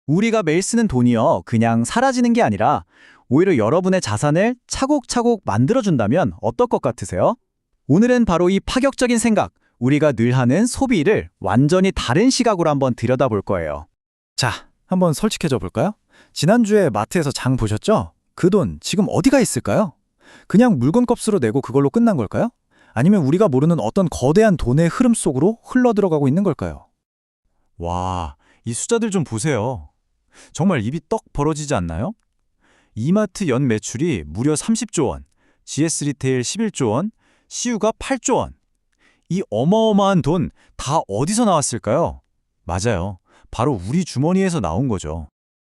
우리가 매일 쓰는 돈이요, 그냥 사라지는 게 아니라 오히려 여러분의 자산을 차곡차곡 만들어준다면 어떨 것 같으세요? 오늘은 바로 이 파격적인 생각, 우리가 늘 하는 소비를 완전히 다른 시각으로 한번 들여다볼 거예요. 자, 한번 솔직해져 볼까요? 지난주에 마트에서 장 보셨죠? 그 돈 지금 어디가 있을까요? 그냥 물건 값으로 내고 그걸로 끝난 걸까요? 아니면 우리가 모르는 어떤 거대한 돈의 흐름 속으로 흘러들어가고 있는 걸까요? 와, 이 숫자들 좀 보세요. 정말 입이 떡 벌어지지 않나요? 이마트 연 매출이 무려 30조 원, GS 리테일 11조 원, CU가 8조 원. 이 어마어마한 돈 다 어디서 나왔을까요? 맞아요. 바로 우리 주머니에서 나온 거죠.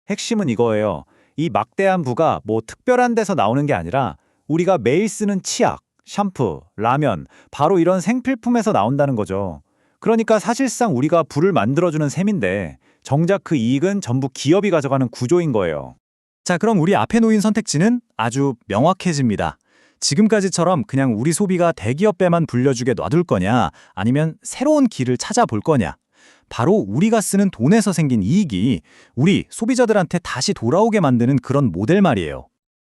핵심은 이거예요. 이 막대한 부가 뭐 특별한 데서 나오는 게 아니라 우리가 매일 쓰는 치약, 샴푸, 라면, 바로 이런 생필품에서 나온다는 거죠. 그러니까 사실상 우리가 부를 만들어주는 셈인데 정작 그 이익은 전부 기업이 가져가는 구조인 거예요. 자, 그럼 우리 앞에 놓인 선택지는 아주 명확해집니다. 지금까지처럼 그냥 우리 소비가 대기업에만 불려주게 놔둘 거냐, 아니면 새로운 길을 찾아볼 거냐. 바로 우리가 쓰는 돈에서 생긴 이익이 우리 소비자들한테 다시 돌아오게 만드는 그런 모델 말이에요.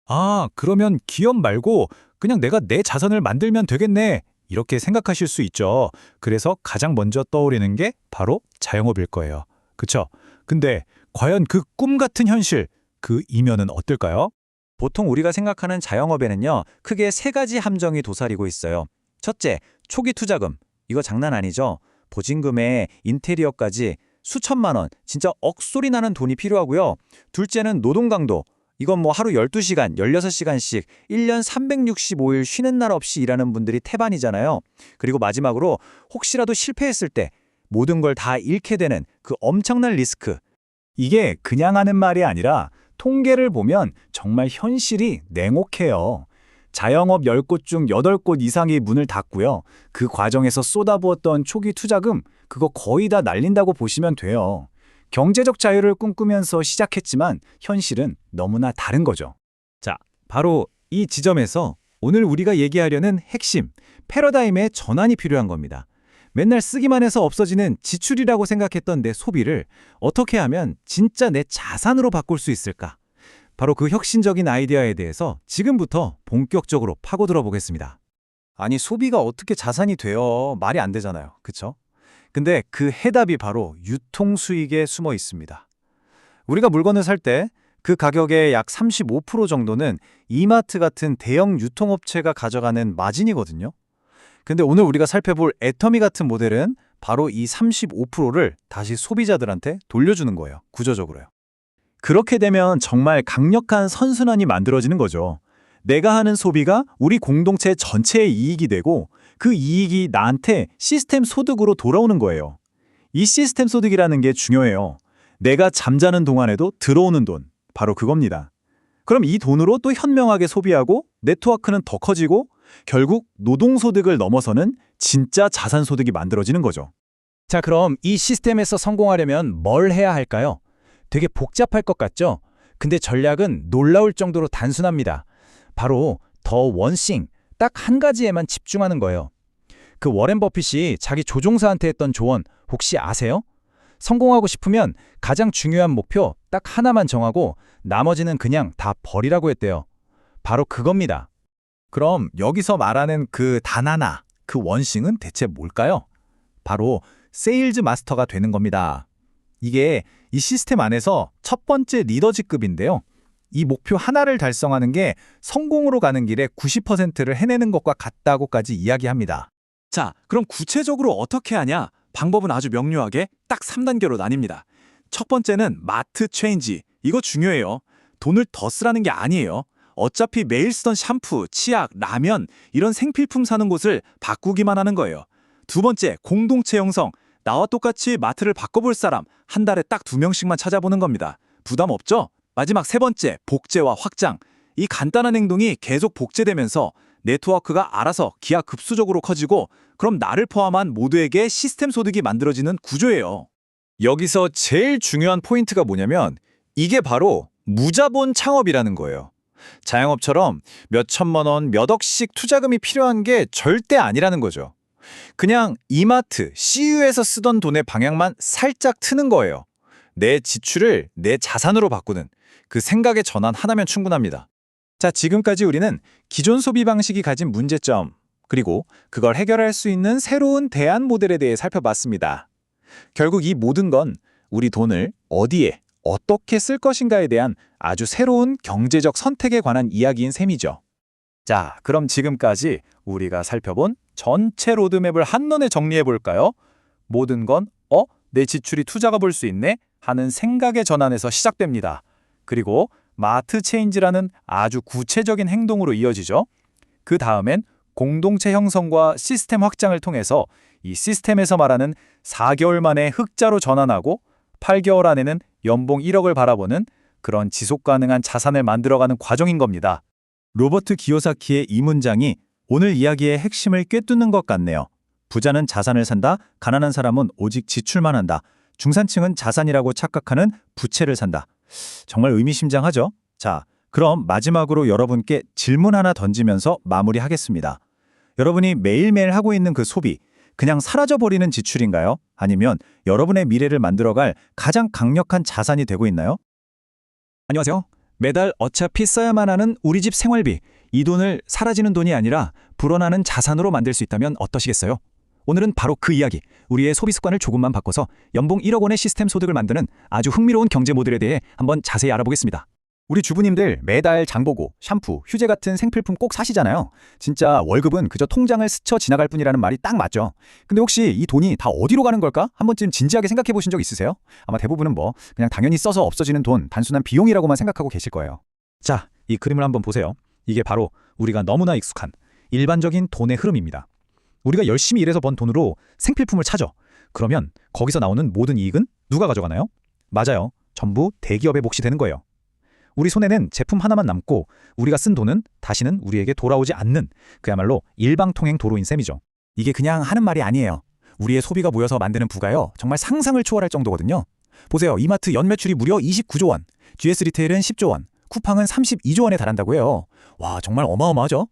아, 그러면 기업 말고 그냥 내가 내 자산을 만들면 되겠네. 이렇게 생각하실 수 있죠. 그래서 가장 먼저 떠오르는 게 바로 자영업일 거예요. 그쵸? 근데 과연 그 꿈 같은 현실, 그 이면은 어떨까요? 보통 우리가 생각하는 자영업에는요, 크게 세 가지 함정이 도사리고 있어요. 첫째, 초기 투자금. 이거 장난 아니죠? 보증금에 인테리어까지 수천만 원, 진짜 억소리 나는 돈이 필요하고요. 둘째는 노동 강도. 이건 뭐 하루 12시간, 16시간씩 1년 365일 쉬는 날 없이 일하는 분들이 태반이잖아요. 그리고 마지막으로 혹시라도 실패했을 때 모든 걸 다 잃게 되는 그 엄청난 리스크. 이게 그냥 하는 말이 아니라 통계를 보면 정말 현실이 냉혹해요. 자영업 10곳 중 8곳 이상이 문을 닫고요. 그 과정에서 쏟아부었던 초기 투자금, 그거 거의 다 날린다고 보시면 돼요. 경제적 자유를 꿈꾸면서 시작했지만 현실은 너무나 다른 거죠. 자, 바로 이 지점에서 오늘 우리가 얘기하려는 핵심, 패러다임의 전환이 필요한 겁니다. 맨날 쓰기만 해서 없어지는 지출이라고 생각했던 내 소비를 어떻게 하면 진짜 내 자산으로 바꿀 수 있을까? 바로 그 혁신적인 아이디어에 대해서 지금부터 본격적으로 파고들어 보겠습니다. 아니, 소비가 어떻게 자산이 돼요? 말이 안 되잖아요. 그쵸? 근데 그 해답이 바로 유통수익에 숨어 있습니다. 우리가 물건을 살 때 그 가격의 약 35% 정도는 이마트 같은 대형 유통업체가 가져가는 마진이거든요. 근데 오늘 우리가 살펴볼 애터미 같은 모델은 바로 이 35%를 다시 소비자들한테 돌려주는 거예요. 구조적으로요. 그렇게 되면 정말 강력한 선순환이 만들어지는 거죠. 내가 하는 소비가 우리 공동체 전체의 이익이 되고 그 이익이 나한테 시스템 소득으로 돌아오는 거예요. 이 시스템 소득이라는 게 중요해요. 내가 잠자는 동안에도 들어오는 돈, 바로 그겁니다. 그럼 이 돈으로 또 현명하게 소비하고 네트워크는 더 커지고 결국 노동소득을 넘어서는 진짜 자산소득이 만들어지는 거죠. 자, 그럼 이 시스템에서 성공하려면 뭘 해야 할까요? 되게 복잡할 것 같죠? 근데 전략은 놀라울 정도로 단순합니다. 바로 더 원싱, 딱 한 가지에만 집중하는 거예요. 그 워렌 버핏이 자기 조종사한테 했던 조언 혹시 아세요? 성공하고 싶으면 가장 중요한 목표 딱 하나만 정하고 나머지는 그냥 다 버리라고 했대요. 바로 그겁니다. 그럼 여기서 말하는 그 단 하나, 그 원싱은 대체 뭘까요? 바로 세일즈 마스터가 되는 겁니다. 이게 이 시스템 안에서 첫 번째 리더직급인데요. 이 목표 하나를 달성하는 게 성공으로 가는 길에 90%를 해내는 것과 같다고까지 이야기합니다. 자, 그럼 구체적으로 어떻게 하냐? 방법은 아주 명료하게 딱 3단계로 나뉩니다. 첫 번째는 마트 체인지. 이거 중요해요. 돈을 더 쓰라는 게 아니에요. 어차피 매일 쓰던 샴푸, 치약, 라면 이런 생필품 사는 곳을 바꾸기만 하는 거예요. 두 번째, 공동체 형성. 나와 똑같이 마트를 바꿔볼 사람 한 달에 딱 2명씩만 찾아보는 겁니다. 부담 없죠? 마지막 세 번째, 복제와 확장. 이 간단한 행동이 계속 복제되면서 네트워크가 알아서 기하급수적으로 커지고 그럼 나를 포함한 모두에게 시스템 소득이 만들어지는 구조예요. 여기서 제일 중요한 포인트가 뭐냐면 이게 바로 무자본 창업이라는 거예요. 자영업처럼 몇 천만 원, 몇 억씩 투자금이 필요한 게 절대 아니라는 거죠. 그냥 이마트, CU에서 쓰던 돈의 방향만 살짝 트는 거예요. 내 지출을 내 자산으로 바꾸는 그 생각의 전환 하나면 충분합니다. 자, 지금까지 우리는 기존 소비 방식이 가진 문제점, 그리고 그걸 해결할 수 있는 새로운 대안 모델에 대해 살펴봤습니다. 결국 이 모든 건 우리 돈을 어디에, 어떻게 쓸 것인가에 대한 아주 새로운 경제적 선택에 관한 이야기인 셈이죠. 자, 그럼 지금까지 우리가 살펴본 전체 로드맵을 한눈에 정리해 볼까요? 모든 건 내 지출이 투자가 볼 수 있네 하는 생각의 전환에서 시작됩니다. 그리고 마트 체인지라는 아주 구체적인 행동으로 이어지죠. 그 다음엔 공동체 형성과 시스템 확장을 통해서 이 시스템에서 말하는 4개월 만에 흑자로 전환하고 8개월 안에는 연봉 1억을 바라보는 그런 지속 가능한 자산을 만들어가는 과정인 겁니다. 로버트 기요사키의 이 문장이 오늘 이야기의 핵심을 꿰뚫는 것 같네요. 부자는 자산을 산다, 가난한 사람은 오직 지출만 한다, 중산층은 자산이라고 착각하는 부채를 산다. 정말 의미심장하죠? 자, 그럼 마지막으로 여러분께 질문 하나 던지면서 마무리하겠습니다. 여러분이 매일매일 하고 있는 그 소비, 그냥 사라져버리는 지출인가요? 아니면 여러분의 미래를 만들어갈 가장 강력한 자산이 되고 있나요? 안녕하세요. 매달 어차피 써야만 하는 우리 집 생활비, 이 돈을 사라지는 돈이 아니라 불어나는 자산으로 만들 수 있다면 어떠시겠어요? 오늘은 바로 그 이야기, 우리의 소비 습관을 조금만 바꿔서 연봉 1억 원의 시스템 소득을 만드는 아주 흥미로운 경제 모델에 대해 한번 자세히 알아보겠습니다. 우리 주부님들 매달 장보고 샴푸, 휴재 같은 생필품 꼭 사시잖아요. 진짜 월급은 그저 통장을 스쳐 지나갈 뿐이라는 말이 딱 맞죠. 근데 혹시 이 돈이 다 어디로 가는 걸까? 한 번쯤 진지하게 생각해 보신 적 있으세요? 아마 대부분은 그냥 당연히 써서 없어지는 돈, 단순한 비용이라고만 생각하고 계실 거예요. 자, 이 그림을 한번 보세요. 이게 바로 우리가 너무나 익숙한 일반적인 돈의 흐름입니다. 우리가 열심히 일해서 번 돈으로 생필품을 사죠. 그러면 거기서 나오는 모든 이익은 누가 가져가나요? 맞아요. 전부 대기업의 몫이 되는 거예요. 우리 손에는 제품 하나만 남고 우리가 쓴 돈은 다시는 우리에게 돌아오지 않는 그야말로 일방통행 도로인 셈이죠. 이게 그냥 하는 말이 아니에요. 우리의 소비가 모여서 만드는 부가요, 정말 상상을 초월할 정도거든요. 보세요. 이마트 연매출이 무려 29조 원, GS 리테일은 10조 원, 쿠팡은 32조 원에 달한다고 해요. 와, 정말 어마어마하죠?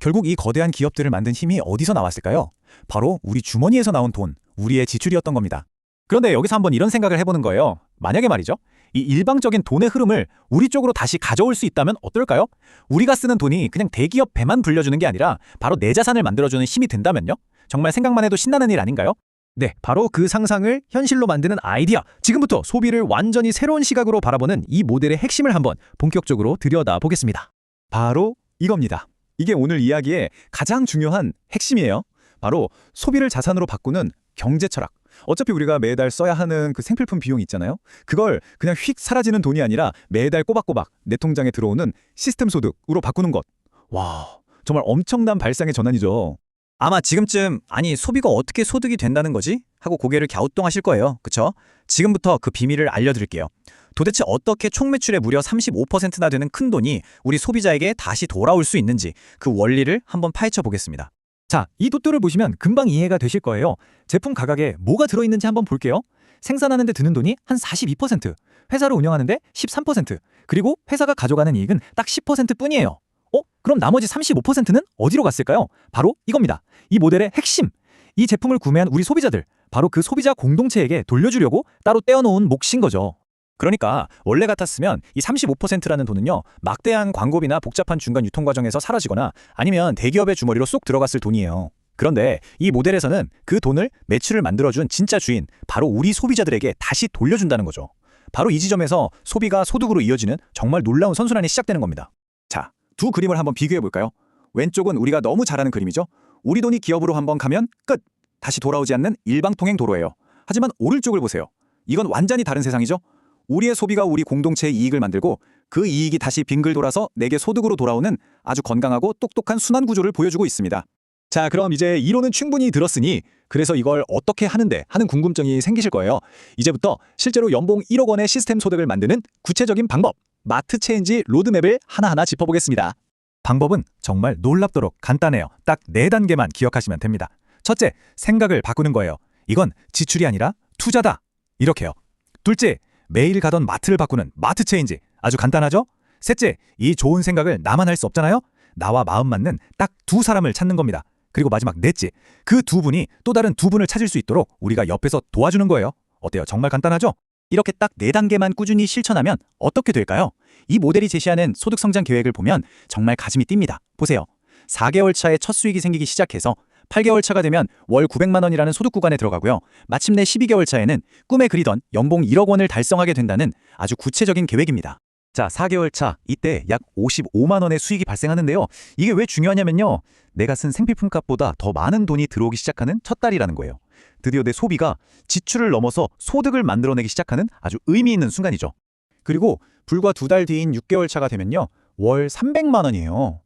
결국 이 거대한 기업들을 만든 힘이 어디서 나왔을까요? 바로 우리 주머니에서 나온 돈, 우리의 지출이었던 겁니다. 그런데 여기서 한번 이런 생각을 해보는 거예요. 만약에 말이죠, 이 일방적인 돈의 흐름을 우리 쪽으로 다시 가져올 수 있다면 어떨까요? 우리가 쓰는 돈이 그냥 대기업 배만 불려주는 게 아니라 바로 내 자산을 만들어주는 힘이 된다면요? 정말 생각만 해도 신나는 일 아닌가요? 네, 바로 그 상상을 현실로 만드는 아이디어. 지금부터 소비를 완전히 새로운 시각으로 바라보는 이 모델의 핵심을 한번 본격적으로 들여다보겠습니다. 바로 이겁니다. 이게 오늘 이야기의 가장 중요한 핵심이에요. 바로 소비를 자산으로 바꾸는 경제 철학. 어차피 우리가 매달 써야 하는 그 생필품 비용 있잖아요. 그걸 그냥 휙 사라지는 돈이 아니라 매달 꼬박꼬박 내 통장에 들어오는 시스템 소득으로 바꾸는 것. 와, 정말 엄청난 발상의 전환이죠. 아마 지금쯤 아니 소비가 어떻게 소득이 된다는 거지? 하고 고개를 갸우뚱하실 거예요. 그쵸? 지금부터 그 비밀을 알려드릴게요. 도대체 어떻게 총 매출의 무려 35%나 되는 큰 돈이 우리 소비자에게 다시 돌아올 수 있는지 그 원리를 한번 파헤쳐 보겠습니다. 자, 이 도표를 보시면 금방 이해가 되실 거예요. 제품 가격에 뭐가 들어있는지 한번 볼게요. 생산하는 데 드는 돈이 한 42%, 회사를 운영하는데 13%, 그리고 회사가 가져가는 이익은 딱 10%뿐이에요. 그럼 나머지 35%는 어디로 갔을까요? 바로 이겁니다. 이 모델의 핵심. 이 제품을 구매한 우리 소비자들, 바로 그 소비자 공동체에게 돌려주려고 따로 떼어놓은 몫인 거죠. 그러니까 원래 같았으면 이 35%라는 돈은요, 막대한 광고비나 복잡한 중간 유통 과정에서 사라지거나 아니면 대기업의 주머니로 쏙 들어갔을 돈이에요. 그런데 이 모델에서는 그 돈을 매출을 만들어준 진짜 주인, 바로 우리 소비자들에게 다시 돌려준다는 거죠. 바로 이 지점에서 소비가 소득으로 이어지는 정말 놀라운 선순환이 시작되는 겁니다. 자, 두 그림을 한번 비교해 볼까요? 왼쪽은 우리가 너무 잘 아는 그림이죠. 우리 돈이 기업으로 한번 가면 끝! 다시 돌아오지 않는 일방통행 도로예요. 하지만 오른쪽을 보세요. 이건 완전히 다른 세상이죠. 우리의 소비가 우리 공동체의 이익을 만들고 그 이익이 다시 빙글 돌아서 내게 소득으로 돌아오는 아주 건강하고 똑똑한 순환 구조를 보여주고 있습니다. 자, 그럼 이제 이론은 충분히 들었으니 그래서 이걸 어떻게 하는데 하는 궁금증이 생기실 거예요. 이제부터 실제로 연봉 1억 원의 시스템 소득을 만드는 구체적인 방법, 마트 체인지 로드맵을 하나하나 짚어보겠습니다. 방법은 정말 놀랍도록 간단해요. 딱 4단계만 기억하시면 됩니다. 첫째, 생각을 바꾸는 거예요. 이건 지출이 아니라 투자다. 이렇게요. 둘째, 매일 가던 마트를 바꾸는 마트 체인지. 아주 간단하죠? 셋째, 이 좋은 생각을 나만 할 수 없잖아요? 나와 마음 맞는 딱 2사람을 찾는 겁니다. 그리고 마지막 넷째, 그 2분이 또 다른 2분을 찾을 수 있도록 우리가 옆에서 도와주는 거예요. 어때요? 정말 간단하죠? 이렇게 딱 4단계만 꾸준히 실천하면 어떻게 될까요? 이 모델이 제시하는 소득 성장 계획을 보면 정말 가슴이 뜁니다. 보세요. 4개월 차에 첫 수익이 생기기 시작해서 8개월 차가 되면 월 900만 원이라는 소득 구간에 들어가고요. 마침내 12개월 차에는 꿈에 그리던 연봉 1억 원을 달성하게 된다는 아주 구체적인 계획입니다. 자, 4개월 차, 이때 약 55만 원의 수익이 발생하는데요. 이게 왜 중요하냐면요. 내가 쓴 생필품 값보다 더 많은 돈이 들어오기 시작하는 첫 달이라는 거예요. 드디어 내 소비가 지출을 넘어서 소득을 만들어내기 시작하는 아주 의미 있는 순간이죠. 그리고 불과 2달 뒤인 6개월 차가 되면요. 월 300만 원이에요.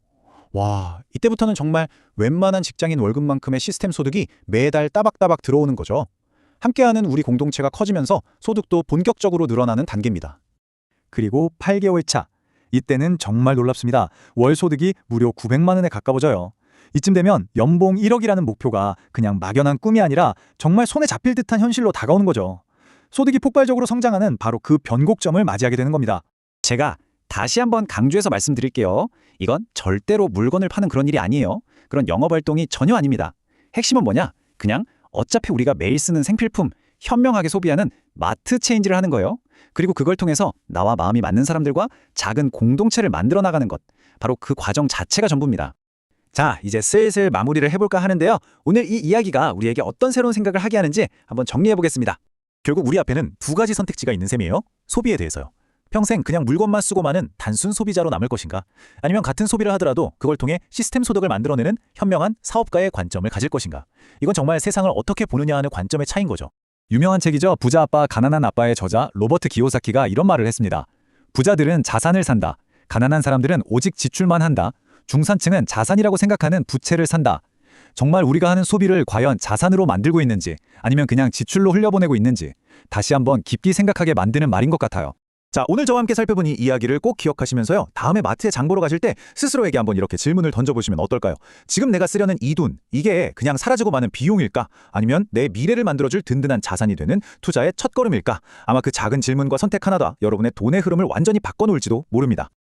와, 이때부터는 정말 웬만한 직장인 월급만큼의 시스템 소득이 매달 따박따박 들어오는 거죠. 함께하는 우리 공동체가 커지면서 소득도 본격적으로 늘어나는 단계입니다. 그리고 8개월 차. 이때는 정말 놀랍습니다. 월 소득이 무려 900만 원에 가까워져요. 이쯤 되면 연봉 1억이라는 목표가 그냥 막연한 꿈이 아니라 정말 손에 잡힐 듯한 현실로 다가오는 거죠. 소득이 폭발적으로 성장하는 바로 그 변곡점을 맞이하게 되는 겁니다. 제가 다시 한번 강조해서 말씀드릴게요. 이건 절대로 물건을 파는 그런 일이 아니에요. 그런 영업활동이 전혀 아닙니다. 핵심은 뭐냐? 그냥 어차피 우리가 매일 쓰는 생필품, 현명하게 소비하는 마트 체인지를 하는 거예요. 그리고 그걸 통해서 나와 마음이 맞는 사람들과 작은 공동체를 만들어 나가는 것. 바로 그 과정 자체가 전부입니다. 자, 이제 슬슬 마무리를 해볼까 하는데요. 오늘 이 이야기가 우리에게 어떤 새로운 생각을 하게 하는지 한번 정리해보겠습니다. 결국 우리 앞에는 두 가지 선택지가 있는 셈이에요. 소비에 대해서요. 평생 그냥 물건만 쓰고 마는 단순 소비자로 남을 것인가? 아니면 같은 소비를 하더라도 그걸 통해 시스템 소득을 만들어내는 현명한 사업가의 관점을 가질 것인가? 이건 정말 세상을 어떻게 보느냐 하는 관점의 차이인 거죠. 유명한 책이죠. 부자 아빠, 가난한 아빠의 저자 로버트 기요사키가 이런 말을 했습니다. 부자들은 자산을 산다. 가난한 사람들은 오직 지출만 한다. 중산층은 자산이라고 생각하는 부채를 산다. 정말 우리가 하는 소비를 과연 자산으로 만들고 있는지 아니면 그냥 지출로 흘려보내고 있는지 다시 한번 깊이 생각하게 만드는 말인 것 같아요. 자, 오늘 저와 함께 살펴본 이 이야기를 꼭 기억하시면서요. 다음에 마트에 장 보러 가실 때 스스로에게 한번 이렇게 질문을 던져보시면 어떨까요? 지금 내가 쓰려는 이 돈, 이게 그냥 사라지고 마는 비용일까? 아니면 내 미래를 만들어줄 든든한 자산이 되는 투자의 첫걸음일까? 아마 그 작은 질문과 선택 하나가 여러분의 돈의 흐름을 완전히 바꿔놓을지도 모릅니다.